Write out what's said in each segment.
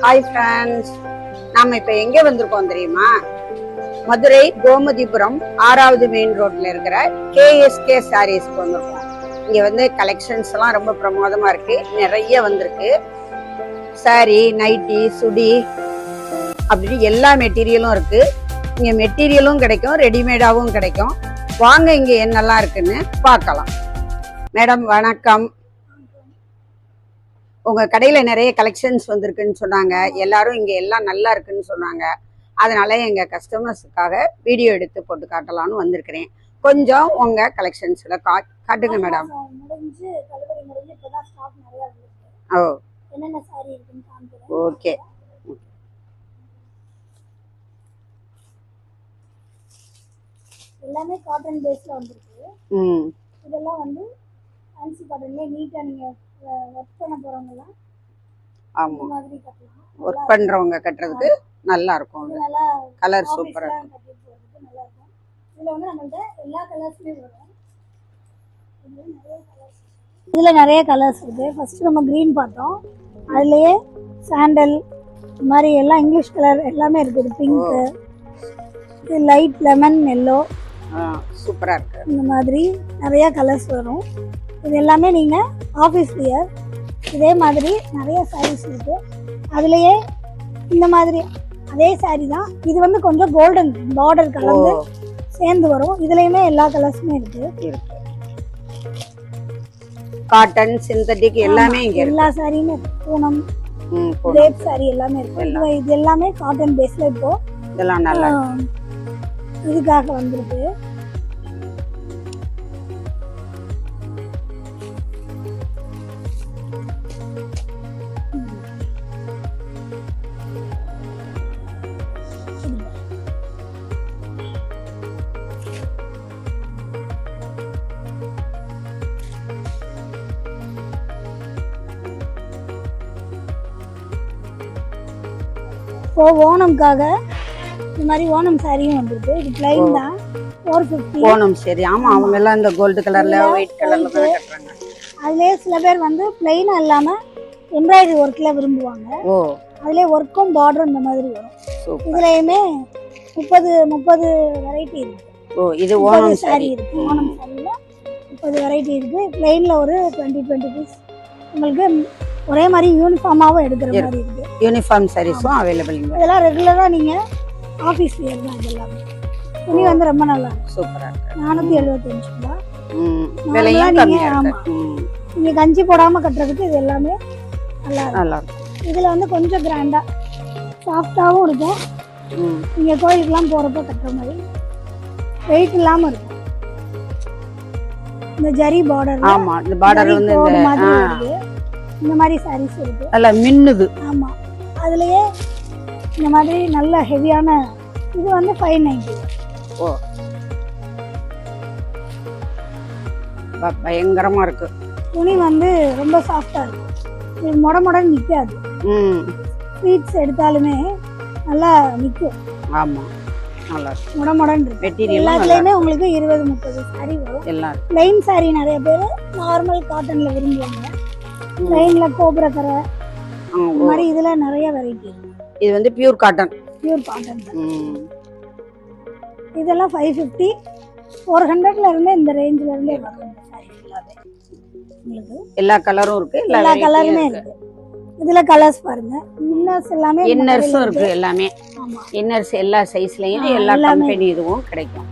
Hi friends, நாம இப்ப எங்க வந்திருக்கோம் தெரியுமா? மதுரை கோமதிபுரம் 6வது மெயின் ரோட்ல இருக்கிற KSK சாரீஸ்க்கு வந்திருக்கோம். இங்க வந்து கலெக்ஷன்ஸ் எல்லாம் ரொம்ப பிரமாதமா இருக்கு, நிறைய வந்திருக்கு. சாரி, நைட்டி, சுடி அப்படின்னு எல்லா மெட்டீரியலும் இருக்கு. இங்க மெட்டீரியலும் கிடைக்கும், ரெடிமேடாவும் கிடைக்கும். வாங்க இங்க என்னெல்லாம் இருக்குன்னு பார்க்கலாம். மேடம் வணக்கம். உங்க கடையில நிறைய கலெக்ஷன்ஸ் வந்திருக்குன்னு சொன்னாங்க, எல்லாரும் இங்க எல்லாம் நல்லா இருக்குன்னு சொன்னாங்க. அதனால எங்க கஸ்டமர்ஸுக்காக வீடியோ எடுத்து போட்டு காட்டலாம்னு வந்திருக்கிறேன். கொஞ்சம் உங்க கலெக்ஷன்ஸ்ல காட்டுங்க மேடம். ஓ, ஓகே. எல்லாமே காட்டன் பேஸ்ல வந்திருக்கு. இதெல்லாம் வந்து ஃபேன்சி காட்டன்ல நீட்டா நீங்க வர்க் பண்ண போறவங்கலாம் ஆமா, மாதிரி கட்டலாம். வர்க் பண்றவங்க கட்டறதுக்கு நல்லா இருக்கும். நல்லா கலர் சூப்பரா இருக்கு. நல்லா இருக்கும். இதுல வந்து நம்மள்ட்ட எல்லா கலர்ஸ்லயே வரும். இதுல நிறைய கலர்ஸ் இருக்கு. ஃபர்ஸ்ட் நம்ம கிரீன் பார்த்தோம், அதுலயே சாண்டல் மாதிரி எல்லாம் இங்கிலீஷ் கலர் எல்லாமே இருக்குது. பிங்க், லைட் லெமன் எல்லோ, சூப்பரா இருக்கு. இந்த மாதிரி நிறைய கலர்ஸ் வரும். இது எல்லாமே நீங்க ஆஃபீஸ் வியர். இதே மாதிரி நிறைய சாரீஸ் இருக்கு. அதுலயே இந்த மாதிரி அதே சாரி தான். இது வந்து கொஞ்சம் கோல்டன் பார்டர் கலந்து சேர்ந்து வரும். இதுலயுமே எல்லா கலர்ஸுமே இருக்கு. காட்டன், சிந்தட்டிக் எல்லாமே இங்க இருக்கு. எல்லா சாரியுமே பூனம், கிரேப் சாரி எல்லாமே இருக்கு. இது எல்லாமே காட்டன் பேஸ்ல இப்போ இதெல்லாம் நல்லா இதுக்காக வந்திருக்கு. இப்போ ஓணம்காக இந்த மாதிரி ஓணம் சாரியும் வந்திருக்கு. இது பிளைன் தான், 450. ஓணம் சரி. ஆமா, அவங்க எல்லாம் இந்த கோல்ட் கலர்ல ஒயிட் கலர்ல கட்டறாங்க. அதுலயே சில பேர் வந்து பிளைனா இல்லாம எம்ப்ராய்டரி ஒர்க்ல விரும்புவாங்க. அதுலயே ஒர்க்கும் பார்டரும் இந்த மாதிரி வரும். இதுலயுமே 30 வெரைட்டி இருக்கு. இது ஓணம் சாரி இருக்கு. ஓணம் சாரில 30 வெரைட்டி இருக்கு. பிளைன்ல ஒரு 20 பீஸ் உங்களுக்கு ஒரே மாதிரி யூனிஃபார்மாவும் எடுக்கிற மாதிரி இருக்கு. யூனிஃபார்ம் சாரீஸும் அவைலபிள் இங்க. இதெல்லாம் ரெகுலரா நீங்க ஆபீஸ் வியர் தான். இதெல்லாம் துணி வந்து ரொம்ப நல்லா இருக்கு, சூப்பரா இருக்கு. 475 ரூபாய். விலையும் கம்மியா இருக்கு. நீங்க கஞ்சி போடாம கட்டுறதுக்கு இது எல்லாமே நல்லா இருக்கு. இதுல வந்து கொஞ்சம் கிராண்டா சாஃப்டாவும் இருக்கும். நீங்க கோயிலுக்குலாம் போறப்ப கட்டுற மாதிரி வெயிட் இல்லாம இருக்கும். இந்த ஜரி பார்டர், ஆமா, இந்த பார்டர் வந்து இந்த மாதிரி சாரீஸ் இருக்கு. நல்ல மின்னுது. ஆமா, அதுலயே இந்த மாதிரி நல்ல ஹெவியான இது வந்து 590. பயங்கரமா இருக்கு. துணி வந்து ரொம்ப சாஃப்டா இருக்கு. இது மொடமொடன்னு நிக்காது. ஸ்வீட்ஸ் எடுத்தாலுமே நல்லா நிக்கும். ஆமா, நல்லா இருக்கு. மொடமொடன்னு இருக்கு. மெட்டீரியல் எல்லாத்துலயுமே உங்களுக்கு 20-30 சாரி வரும். எல்லாம் பிளைன் சாரி நிறைய பேர் நார்மல் காட்டன்ல விரும்புவாங்க. பிளைன்ல கோபுர கரை மாதிரி இதுல நிறைய வெரைட்டி இருக்கு. இது வந்து பியூர் காட்டன். இதெல்லாம் 550, 400ல இருந்து இந்த ரேஞ்சில இருந்தே வரும். இந்த சாரி ஃபுல்லாவே உங்களுக்கு எல்லா கலரும் இருக்கு. எல்லா கலருமே இருக்கு. இதுல கலர்ஸ் பாருங்க. இன்னர்ஸ் எல்லாமே இன்னர்ஸும் இருக்கு. எல்லாமே இன்னர்ஸ் எல்லா சைஸ்லயும் எல்லா கம்பெனி இதுவும் கிடைக்கும்.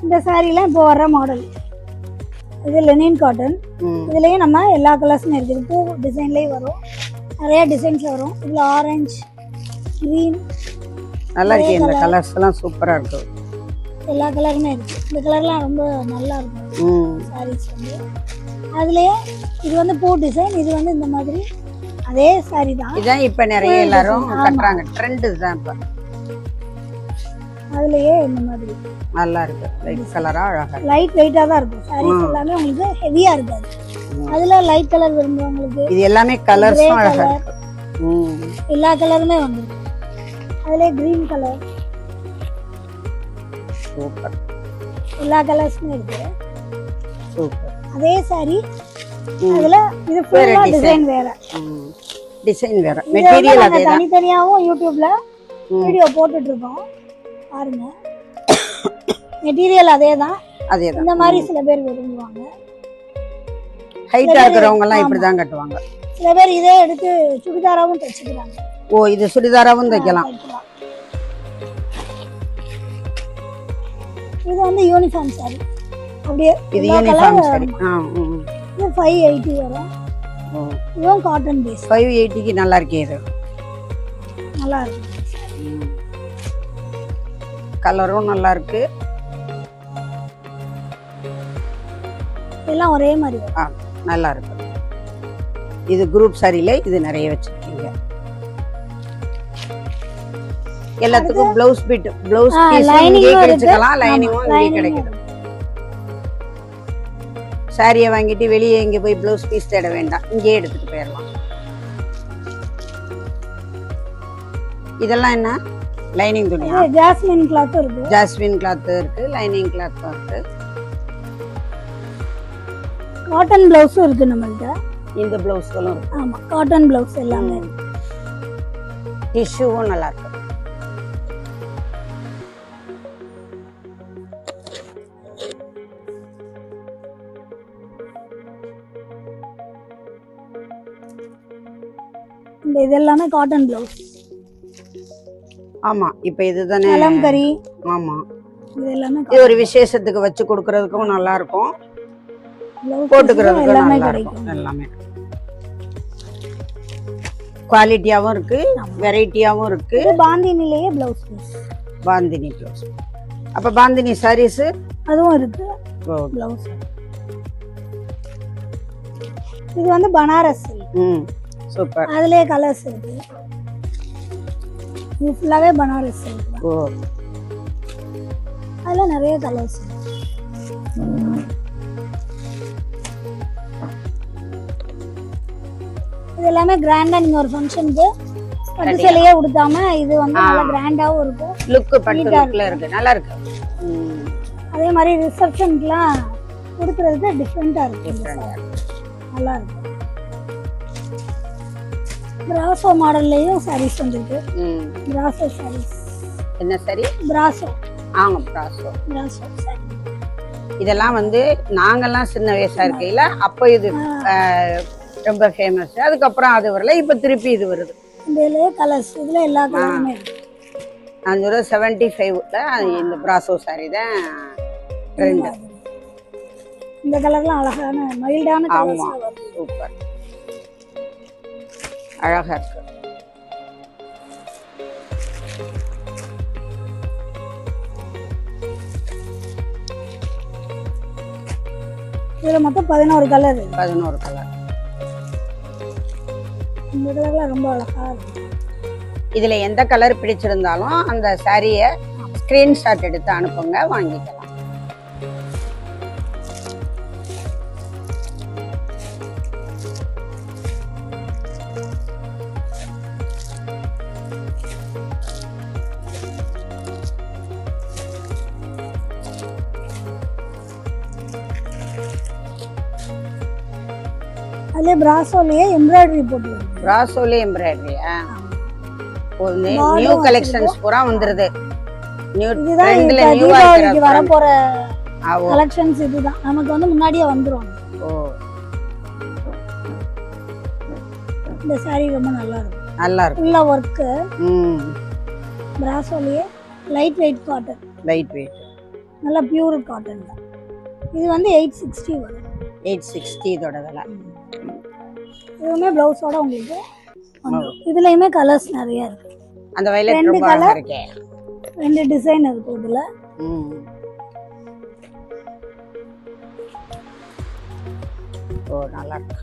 இந்த சாரிலாம் இப்போ வர்ற மாடல். இது லெனின் காட்டன். இதுலயும் நம்ம எல்லா கலர்ஸுமே இருக்கு. பூ டிசைன்லயே வரும், நிறைய டிசைன்ஸ்ல வரும். இதுல ஆரஞ்சு, கிரீன் நல்லா இருக்கு. இந்த கலர்ஸ் எல்லாம் சூப்பரா இருக்கு. எல்லா கலருமே இருக்கு. இந்த கலர்லாம் ரொம்ப நல்லா இருக்கும் சாரீஸ் வந்து. அதுலயே இது வந்து பூ டிசைன், இது வந்து இந்த மாதிரி அதே சாரி தான். இதான் இப்ப நிறைய எல்லாரும் கட்டறாங்க. ட்ரெண்ட் தான் இப்ப. அதுலயே இந்த மாதிரி நல்லா இருக்கு. லைட் கலரா அழகா லைட் வெயிட்டா தான் இருக்கும். சாரீஸ் எல்லாமே உங்களுக்கு ஹெவியா இருக்காது. அதுல லைட் கலர் விரும்புறவங்களுக்கு இது எல்லாமே கலர்ஸும் அழகா இருக்கு. எல்லா கலருமே வந்து அதுல கிரீன் கலர், சூப்பர் எல்லா கலர்ஸுமே இருக்கு. சூப்பர். அதே சாரி அதுல இது ஃபுல்லா டிசைன் வேற. டிசைன் வேற, மெட்டீரியல் அதே தான். தனித்தனியாவும் யூடியூப்ல வீடியோ போட்டுட்டு இருக்கோம் பாருங்க. மெட்டீரியல் அதே தான். இந்த மாதிரி சில பேர் விரும்புவாங்க. ஹைட்டா இருக்கிறவங்க எல்லாம் இப்படி தான் கட்டுவாங்க. சில பேர் இதே எடுத்து சுடிதாராவும் தைச்சுக்கிறாங்க. ஓ, இது சுடிதாராவும் தைக்கலாம். இது வந்து யூனிஃபார்ம் சாரி. அப்படியே இது யூனிஃபார்ம் சாரி. இது 580 வரும். இதுவும் காட்டன் பேஸ். 580க்கு நல்லா இருக்கே. இது நல்லா இருக்கு. கலரும் நல்லா இருக்கு. எல்லாம் ஒரே மாதிரி நல்லா இருக்கு. இது குரூப் சாரியில இது நிறைய வச்சிருக்கீங்க. எல்லாத்துக்கும் ப்ளவுஸ் பிட், ப்ளவுஸ் பீஸ் இங்கே கிடைச்சுக்கலாம், லைனிங்கும் இங்கே கிடைக்குது. சாரியை வாங்கிட்டு வெளியே இங்கே போய் ப்ளவுஸ் பீஸ் தேட வேண்டாம், இங்கே எடுத்துட்டு போயிடலாம். இதெல்லாம் என்ன லைனிங் துணியா? ஜாஸ்மின் கிளாத் இருக்கு. ஜாஸ்மின் கிளாத் இருக்கு, லைனிங் கிளாத் இருக்கு. காட்டன் ப்ளவுஸும் இருக்கு நம்மள்ட்ட. இந்த ப்ளவுஸ்களும் இருக்கு. ஆமா, காட்டன் ப்ளவுஸ் எல்லாமே இருக்கு. டிஷ்யூவும் நல்லா இருக்கு. இந்த இது எல்லாமே காட்டன் ப்ளவுஸ். ஆமா, இப்போ இதுதானே கலம்கரி. ஆமா, இது எல்லாமே இது ஒரு விசேஷத்துக்கு வச்சு கொடுக்கிறதுக்கும் நல்லா இருக்கும், போட்டுக்கிறதுக்கும் நல்லா இருக்கும். எல்லாமே குவாலிட்டியாவும் இருக்கு, வெரைட்டியாவும் இருக்கு. பாந்தினிலேயே ப்ளவுஸ் பீஸ். பாந்தினி ப்ளவுஸ். அப்ப பாந்தினி சாரீஸ் அதுவும் இருக்கு. ப்ளவுஸ் இது வந்து பனாரஸ். சூப்பர். அதுலயே கலர்ஸ் இருக்கு. இது ஃபுல்லாவே பனாரஸ் இருக்கு. ஓ, அதுல நிறைய கலர்ஸ் இருக்கு. இது எல்லாமே கிராண்டா நீங்க ஒரு ஃபங்க்ஷனுக்கு பட்டு சேலையே உடுத்தாம இது வந்து நல்லா கிராண்டாவும் இருக்கும். லுக் பட்டு லுக்ல இருக்கு, நல்லா இருக்கு. அதே மாதிரி ரிசப்ஷனுக்குலாம் உடுத்துறதுக்கு டிஃபரெண்டா இருக்கு. நல்லா இருக்கு. பிராசோ மாடல்லையும் சாரீஸ் வந்திருக்கு. பிராசோ சாரீஸ். என்ன சாரி? பிராசோ. ஆமா, பிராசோ. Brasso sorry. இதெல்லாம் வந்து நாங்கெல்லாம் சின்ன வயசா இருக்கையில அப்போ இது ரொம்ப ஃபேமஸ். அதுக்கப்புறம் அது வரல, இப்ப திருப்பி இது வருது. இதுல கலர்ஸ், இதுல எல்லா கலருமே இருக்கு. நான் சொல்ற 75ல இந்த பிராசோ சாரி தான் ட்ரெண்ட். இந்த கலர்லாம் அழகான மைல்டான கலர்ஸ். ஆமா, சூப்பர், அழகா இருக்கு. இதுல மொத்தம் 11 கலர். 11 கலர். இந்த கலர்ல ரொம்ப அழகா இருக்கு. இதுல எந்த கலர் பிடிச்சிருந்தாலும் அந்த சாரியை ஸ்கிரீன்ஷாட் எடுத்து அனுப்புங்க, வாங்கிக்கலாம். அதுல பிராசோலயே எம்ப்ராய்டரி போட்டுருக்கு. பிராசோல எம்ப்ராய்டரியா? நியூ கலெக்ஷன்ஸ் பூரா வந்துருது. நியூ ட்ரெண்ட்ல நியூவா இருக்கிற வர போற கலெக்ஷன்ஸ் இதுதான். நமக்கு வந்து முன்னாடியே வந்துரும். ஓ, இந்த சாரி ரொம்ப நல்லா இருக்கு. நல்லா இருக்கு. ஃபுல்லா வர்க். பிராசோலயே light weight cotton. Light weight. நல்ல பியூர் காட்டன் தான். இது வந்து 860 வரும். 860 இதோட விலை. இதுவுமே ப்ளவுஸோட உங்களுக்கு வந்துரும். இதுலயுமே கலர்ஸ் நிறைய இருக்கு. அந்த வயலட் ரொம்ப அழகா இருக்கு. 2 டிசைன் இருக்கு இதுல. ஓ, நல்லா இருக்கு.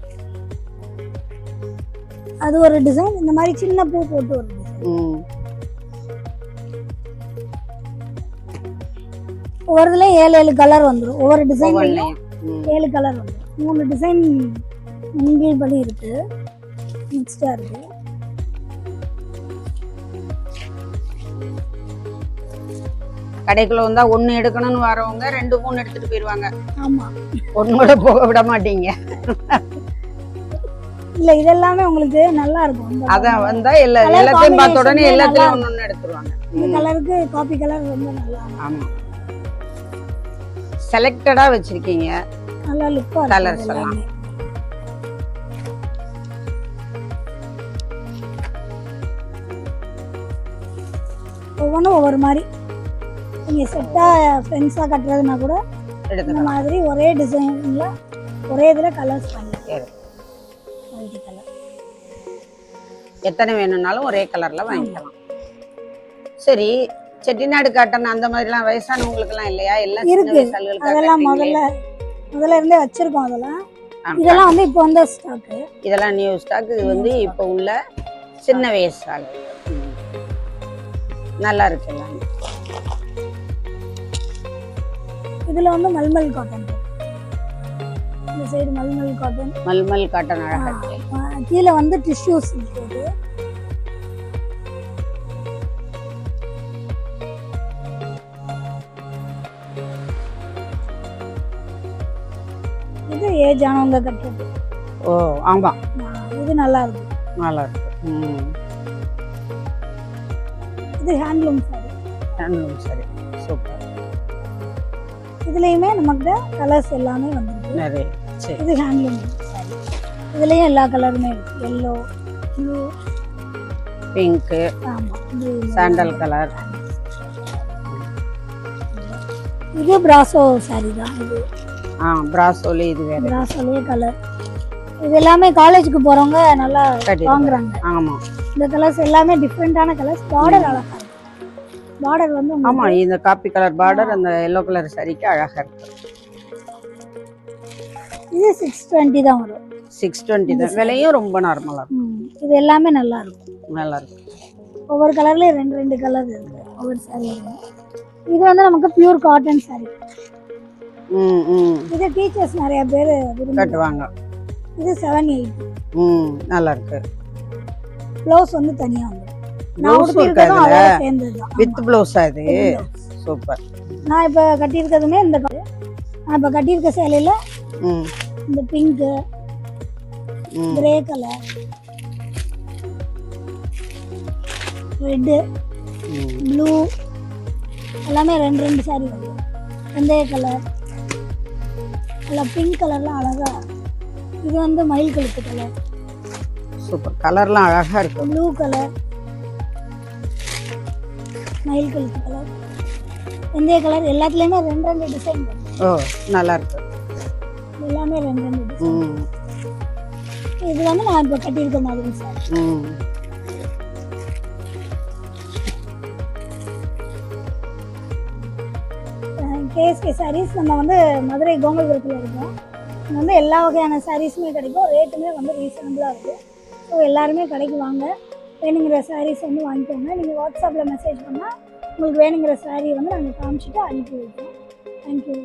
அது ஒரு டிசைன். இந்த மாதிரி சின்ன பூ போட்டு ஒரு டிசைன். ஒவ்வொருதுல 7 கலர் வந்துரும். ஒவ்வொரு டிசைன்லயும் 7 கலர் வந்துரும். 3 டிசைன் மிங்கிள் பண்ணி இருக்கு, மிக்ஸ்டா இருக்கு. கடைக்குள்ள வந்தா ஒண்ணு எடுக்கணும்னு வரவங்க 2 3 எடுத்துட்டு போயிருவாங்க. ஆமா. ஒண்ணு கூட போக விட மாட்டீங்க. இல்ல இதெல்லாமே உங்களுக்கு நல்லா இருக்கும். அதான் வந்தா எல்லாத்தையும் பார்த்த உடனே எல்லாத்தையும் ஒண்ணு எடுத்துருவாங்க. இந்த கலருக்கு காபி கலர் ரொம்ப நல்லா இருக்கும். ஆமா, செலக்டடா வச்சிருக்கீங்க. நல்லா லுக்கா கலர்ஸ் எல்லாம். ஒவ்வொன்றும் ஒவ்வொரு மாதிரி. நீங்க செட்டா ஃப்ரெண்ட்ஸா கட்டுறதுனா கூட இந்த மாதிரி ஒரே டிசைன்ல ஒரே இதுல கலர்ஸ் பண்ணிக்கலாம். மல்டி கலர் எத்தனை வேணும்னாலும் ஒரே கலர்ல வாங்கிக்கலாம். சரி, செட்டிநாடு காட்டன் அந்த மாதிரி எல்லாம் வயசானவங்களுக்கு எல்லாம் இல்லையா? எல்லாம் இருக்கு. அதெல்லாம் முதல்ல இருந்தே வச்சிருக்கோம். இதெல்லாம் வந்து இப்போ வந்த ஸ்டாக். இதெல்லாம் நியூ ஸ்டாக். இது வந்து இப்போ உள்ள சின்ன வயசு ஆளு. நல்லா இருக்கு எல்லாம். இதுல வந்து மல்மல் காட்டன். இந்த side mulmul cotton. Mulmul cotton அழகா இருக்கு. கீழே வந்து டிஷ்யூஸ் இருக்கு. இது ஏஜ் ஆனவங்க கட்டுறது. ஓ ஆமா, இது நல்லா இருக்கு. நல்லா இருக்கு. இது handloom sorry. Handloom sorry super. இதுலயுமே நமக்கு கலர்ஸ் எல்லாமே வந்துருக்கு. நிறைய. சரி, இது ஹேண்ட்லூம் சாரி. இதுலயும் எல்லா கலருமே இருக்கு. yellow, blue, பிங்க், ஆமா, சாண்டல் கலர். இது பிராசோ சாரி தான். இது பிராசோலி. இது வேற பிராசோலே கலர். இது எல்லாமே காலேஜுக்கு போறவங்க நல்லா வாங்குறாங்க. ஆமா, இந்த கலர்ஸ் எல்லாமே டிஃபரெண்டான கலர்ஸ். பார்டர் அழகா இருக்கு. பார்டர் வந்து ஆமா, இந்த காப்பி கலர் பார்டர் அந்த yellow கலர் சாரிக்கு அழகா இருக்கு. இது 620 தான் வரும். 620 தான். விலையும் ரொம்ப நார்மலா இருக்கும். இது எல்லாமே நல்லா இருக்கும். நல்லா இருக்கும். ஒவ்வொரு கலர்லயும் 2 கலர் இருக்கு. ஒவ்வொரு சாரி. இது வந்து நமக்கு பியூர் காட்டன் சாரி. இது டீச்சர்ஸ் நிறைய பேர் கட்டுவாங்க. இது 780. நல்லா இருக்கு. ப்ளவுஸ் வந்து தனியா வந்து வித் ப்ளவுஸா இது? சூப்பர். நான் இப்ப கட்டியிருக்கிறதுமே இந்த கலர். நான் இப்ப கட்டியிருக்க சேலையில இந்த pink, grey colour, red, blue எல்லாமே 2 சாரி வருது. வெந்தய கலர், பிங்க் கலர்லாம் அழகா. இது வந்து மயில் கழுத்து கலர். சூப்பர். கலர்லாம் அழகா இருக்கு. ப்ளூ கலர், மயில் கழுத்து கலர், வெந்தய கலர். எல்லாத்துலயுமே 2 டிசைன். ஓ நல்லா இருக்கு. எல்லாமே 2 டிசைன். இது வந்து நான் இப்ப கட்டியிருக்க மாதிரி சார். கேஎஸ்கே சாரீஸ் நம்ம வந்து மதுரை கோங்கல்புரத்தில் இருக்கோம். இங்கே வந்து எல்லா வகையான சாரீஸுமே கிடைக்கும். ரேட்டுமே வந்து ரீசனபிளாக இருக்குது. ஸோ எல்லாருமே கடைக்கு வாங்க. வேணுங்கிற சாரீஸ் வந்து வாங்கிக்கோங்க. நீங்கள் வாட்ஸ்அப்பில் மெசேஜ் பண்ணால் உங்களுக்கு வேணுங்கிற சாரீ வந்து நாங்கள் காமிச்சிட்டு அனுப்பி வைப்போம். தேங்க்யூ.